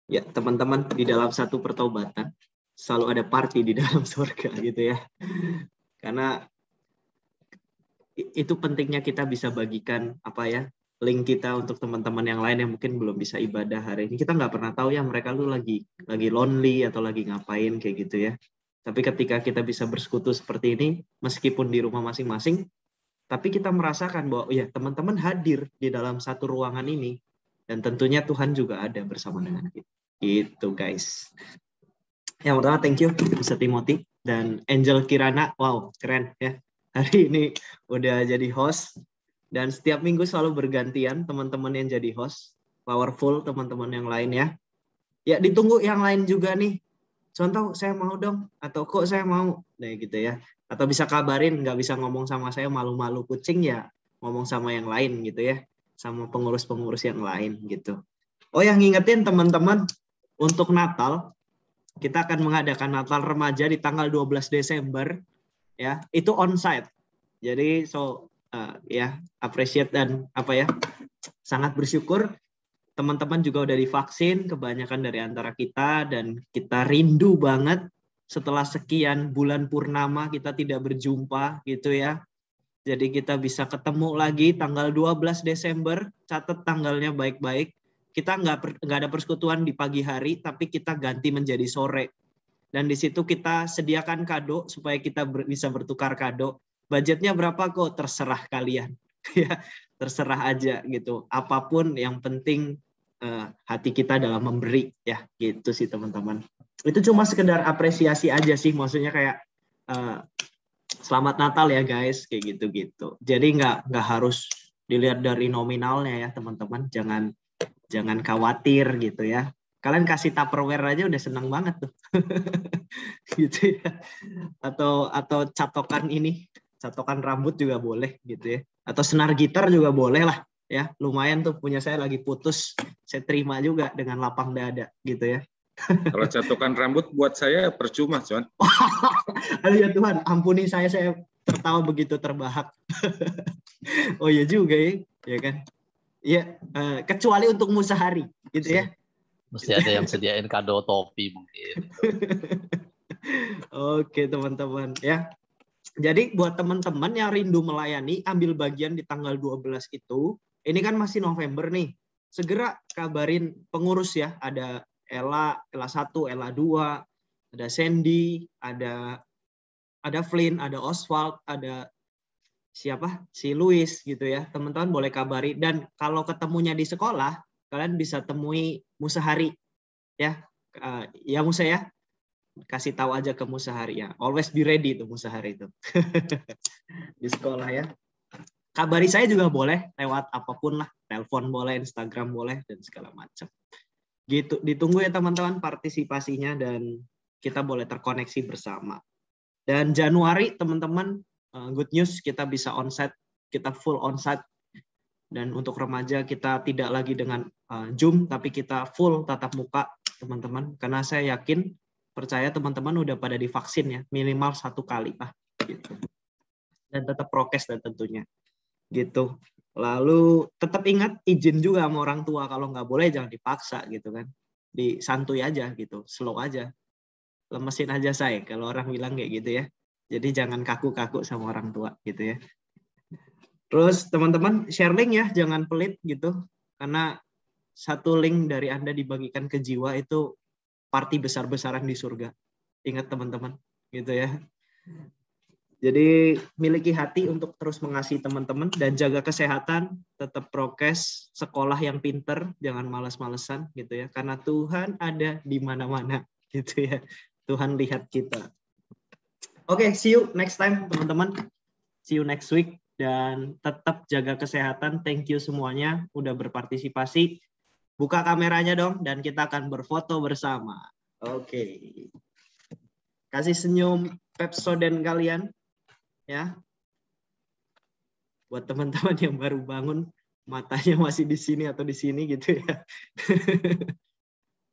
S1: Ya, teman-teman, di dalam satu pertobatan selalu ada party di dalam surga gitu ya. Karena itu pentingnya kita bisa bagikan link kita untuk teman-teman yang lain yang mungkin belum bisa ibadah hari ini. Kita nggak pernah tahu ya mereka tuh lagi lonely atau lagi ngapain kayak gitu ya. Tapi ketika kita bisa bersekutu seperti ini, meskipun di rumah masing-masing, tapi kita merasakan bahwa ya teman-teman hadir di dalam satu ruangan ini, dan tentunya Tuhan juga ada bersama dengan kita. Gitu guys. Yang pertama thank you Musa Timothy dan Angel Kirana. Wow, keren ya. Hari ini udah jadi host. Dan setiap minggu selalu bergantian teman-teman yang jadi host. Powerful teman-teman yang lain ya. Ya ditunggu yang lain juga nih. Contoh saya mau dong. Atau kok saya mau. Nah gitu ya. Atau bisa kabarin. Nggak bisa ngomong sama saya malu-malu kucing ya. Ngomong sama yang lain gitu ya. Sama pengurus-pengurus yang lain gitu. Oh yang ngingetin teman-teman. Untuk Natal. Kita akan mengadakan Natal remaja di tanggal 12 Desember. Ya. Itu on-site. Jadi appreciate dan sangat bersyukur teman-teman juga udah divaksin kebanyakan dari antara kita, dan kita rindu banget setelah sekian bulan purnama kita tidak berjumpa gitu ya. Jadi kita bisa ketemu lagi tanggal 12 Desember, catat tanggalnya baik-baik. Kita nggak ada persekutuan di pagi hari, tapi kita ganti menjadi sore. Dan di situ kita sediakan kado supaya kita bisa bertukar kado. Budgetnya berapa kok terserah kalian. Ya, terserah aja gitu. Apapun yang penting hati kita dalam memberi ya, gitu sih teman-teman. Itu cuma sekedar apresiasi aja sih, maksudnya kayak selamat Natal ya guys, kayak gitu-gitu. Jadi nggak harus dilihat dari nominalnya ya teman-teman, jangan khawatir gitu ya. Kalian kasih Tupperware aja udah seneng banget tuh. Gitu ya. Atau catokan rambut juga boleh gitu ya. Atau senar gitar juga boleh lah ya. Lumayan tuh, punya saya lagi putus, saya terima juga dengan lapang dada gitu ya.
S8: Kalau catokan rambut buat saya percuma, John.
S1: Aduh ya Tuhan, ampuni saya tertawa begitu terbahak. Oh iya juga ya kan. Iya, kecuali untuk Musahari gitu ya.
S7: Mesti ada yang sediain kado topi mungkin.
S1: Oke teman-teman ya. Jadi buat teman-teman yang rindu melayani, ambil bagian di tanggal 12 itu. Ini kan masih November nih. Segera kabarin pengurus ya. Ada Ella 1, Ella 2, ada Sandy, ada Flynn, ada Oswald, ada siapa? Si Louis gitu ya. Teman-teman boleh kabari. Dan kalau ketemunya di sekolah, kalian bisa temui Musahari ya. Ya Musa ya. Kasih tahu aja ke Musahari ya. Always be ready itu Musahari itu. Di sekolah ya. Kabari saya juga boleh lewat apapun lah. Telepon boleh, Instagram boleh, dan segala macam. Gitu. Ditunggu ya teman-teman partisipasinya, dan kita boleh terkoneksi bersama. Dan Januari teman-teman, good news, kita bisa onsite, kita full onsite. Dan untuk remaja kita tidak lagi dengan Zoom, tapi kita full tatap muka teman-teman. Karena saya yakin, percaya teman-teman udah pada divaksin ya, minimal 1 kali lah. Gitu. Dan tetap prokes dan tentunya. Gitu. Lalu tetap ingat izin juga sama orang tua, kalau nggak boleh jangan dipaksa gitu kan. Disantuy aja gitu, slow aja. Lemesin aja saya kalau orang bilang kayak gitu ya. Jadi jangan kaku-kaku sama orang tua gitu ya. Terus teman-teman share link ya, jangan pelit gitu. Karena 1 link dari Anda dibagikan ke jiwa itu party besar-besaran di surga. Ingat teman-teman gitu ya. Jadi miliki hati untuk terus mengasihi teman-teman dan jaga kesehatan, tetap prokes, sekolah yang pinter, jangan malas-malesan gitu ya. Karena Tuhan ada di mana-mana gitu ya. Tuhan lihat kita. Oke, see you next time teman-teman. See you next week, dan tetap jaga kesehatan. Thank you semuanya udah berpartisipasi. Buka kameranya dong dan kita akan berfoto bersama. Oke. Kasih senyum Pepsodent kalian ya. Buat teman-teman yang baru bangun, matanya masih di sini atau di sini gitu ya.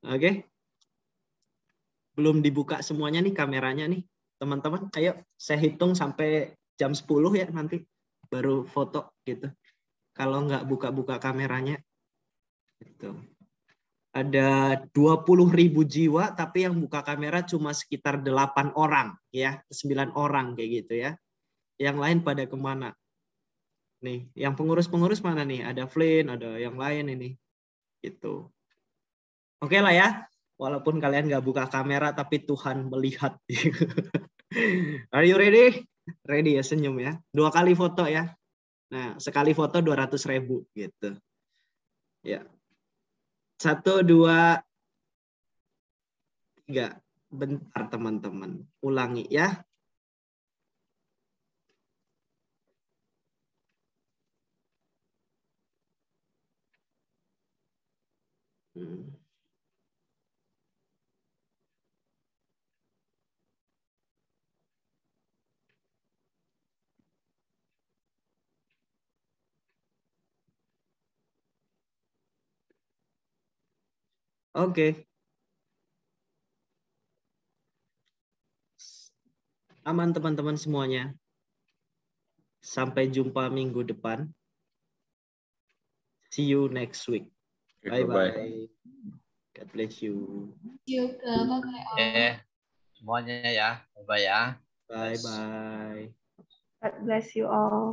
S1: Oke. Belum dibuka semuanya nih kameranya nih. Teman-teman, ayo saya hitung sampai jam 10 ya nanti baru foto gitu. Kalau nggak buka-buka kameranya. Gitu. Ada 20.000 jiwa, tapi yang buka kamera cuma sekitar 8 orang ya, 9 orang kayak gitu ya. Yang lain pada kemana? Nih, yang pengurus-pengurus mana nih? Ada Flynn, ada yang lain ini. Gitu. Oke lah ya, walaupun kalian nggak buka kamera, tapi Tuhan melihat. Are you ready? Ready ya, senyum ya. 2 kali foto ya. Nah, sekali foto 200.000 gitu. Ya. 1, 2, 3. Bentar teman-teman. Ulangi ya. Oke. Aman teman-teman semuanya. Sampai jumpa minggu depan. See you next week. Bye-bye. God bless you.
S7: Semuanya ya. Bye-bye ya.
S1: Bye-bye.
S2: God bless you all.